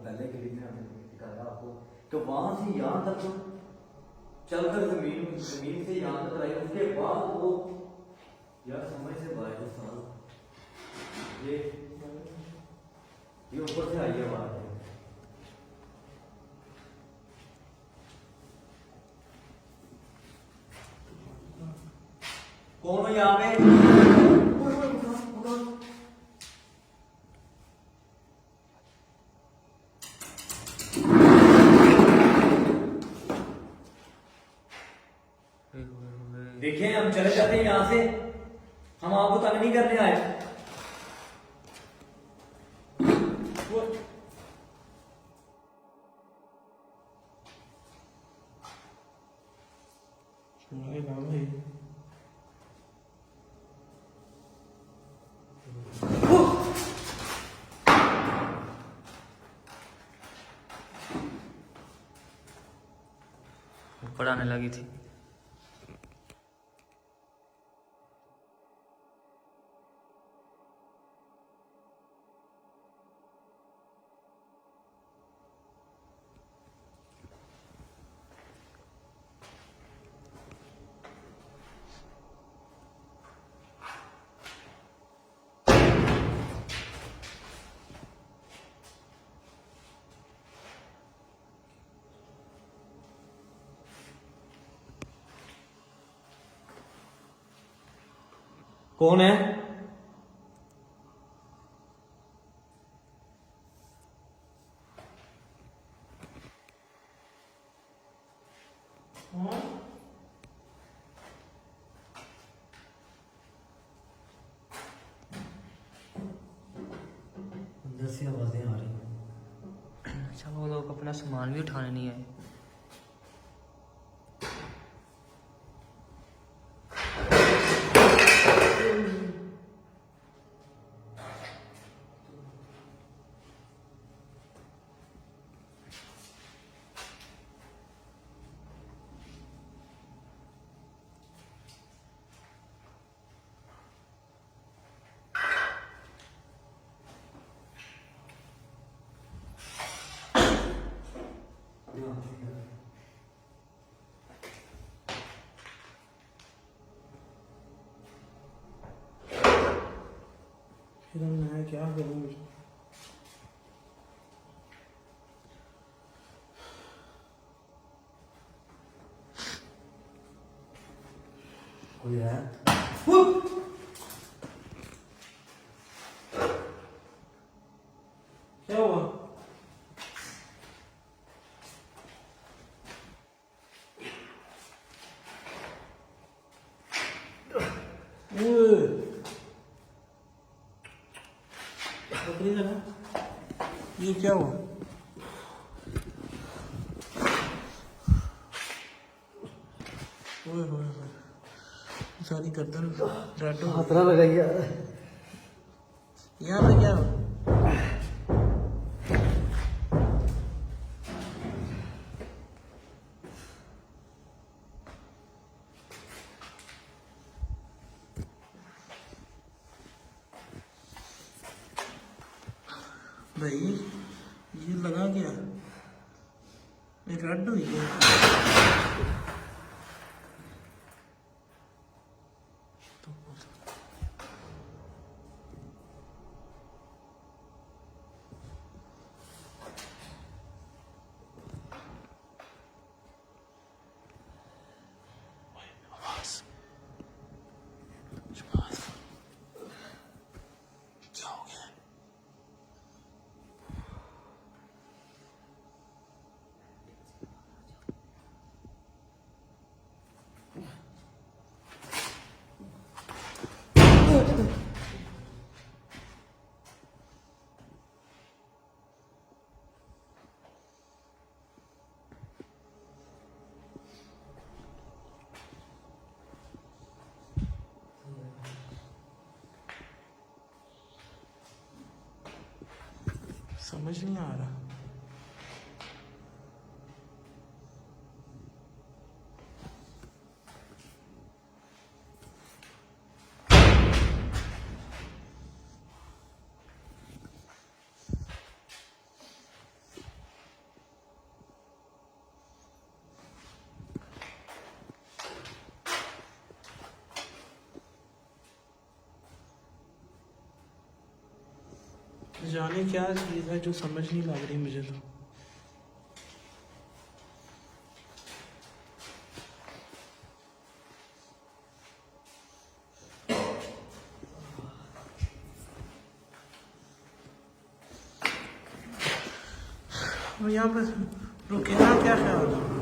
पहले के लिए दिखाया आपको तो वहां से यहाँ तक तो चलकर जमीन से यहाँ तक आई, उसके बाद वो यार समझ से बाहर साल ये ऊपर से आई है बात। कौन हो यहाँ पे? देखिए हम चले जाते हैं यहाँ से, हम आपको तंग नहीं करने आए। ऊपर आने लगी थी। कौन है? अंदर से आवाजें आ रही हैं। अच्छा वो लोग अपना सामान भी उठाने नहीं आए। फिर मैं क्या करूँ? कोई है? क्या हुआ? ये क्या हुआ? ओए होए होए, सारी गर्दन रेड हो खतरा लगा यार। यहाँ पे क्या हुआ? भाई ये लगा क्या? ये रेड हुई है। समझ नहीं आ रहा। जाने क्या चीज़ है जो समझ नहीं लग रही मुझे तो। और यहाँ पर रुके ना, क्या ख्याल है?